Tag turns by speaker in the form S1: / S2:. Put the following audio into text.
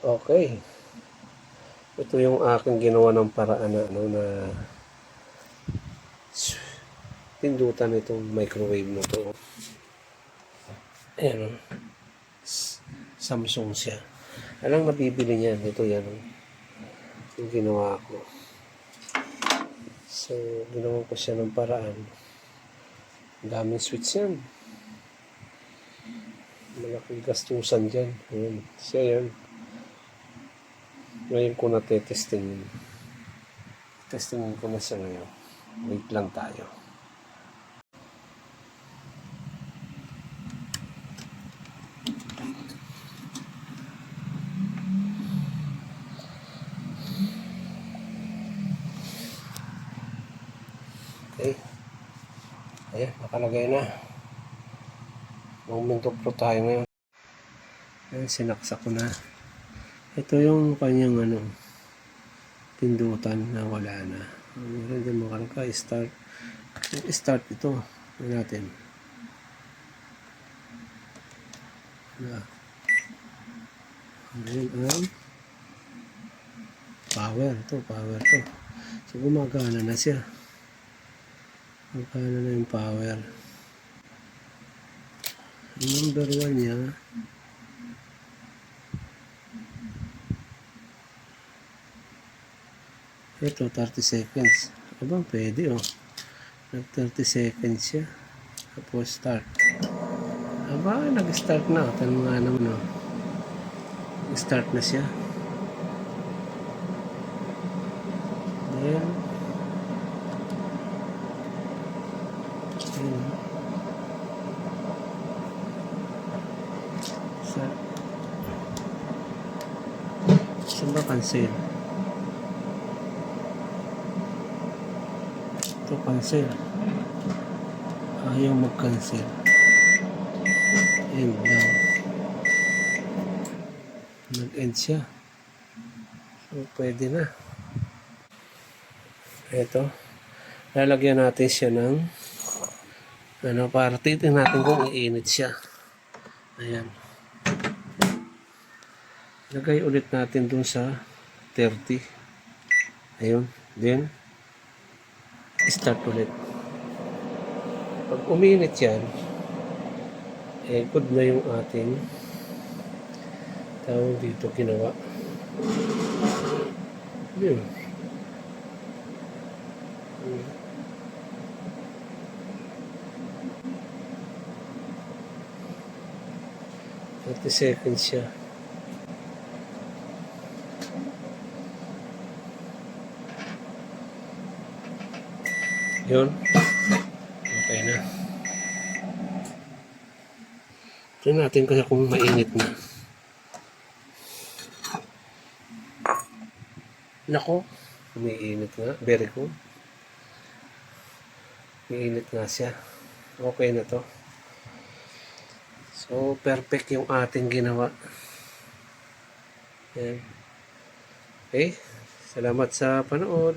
S1: Okay. Ito yung aking ginawa ng paraan na, na pindutan itong microwave na to. Ayan, Samsung siya. Alang nabibili niyan. Ito yan. Yung ginawa ko. So, ginawa ko siya ng paraan. Daming switch yan. Malaking gastusan dyan. Ayan. Siya yan. Ngayon ko na testingin. Testingin ko na siya ngayon. Wait lang tayo. Okay. Ayan, nakalagay na. Moment of truth tayo ngayon. Ayan, sinaksak ko na. Ito yung kanyang pindutan na wala na. Meron din makalagay, start. Start ito. Ayan natin. Ayan ang power. Ito, power to. So, gumagana na siya. Gumagana na yung power. Number 1 niya, ito 30 seconds. Abang pwede nag 30 seconds siya. Tapos start. Aba, nag-start na. Tanong nga naman start na siya. Then saan ba cancel? Ito cancel. Ayaw mag-cancel. End lang. Nag-end siya. So, pwede na. Ito. Lalagyan natin siya ng para titignan natin kung iinit siya. Ayan. Lagay ulit natin dun sa 30. Ayun. Then, start ulit. Pag uminit yan, good na yung ating tawag dito ginawa. Yun. 30 seconds siya. Yun. Okay na. Tignan natin kasi kung mainit na. Nako, umiinit nga. Very good. Umiinit nga siya. Okay na to. So, perfect yung ating ginawa. Yan. Okay. Salamat sa panood.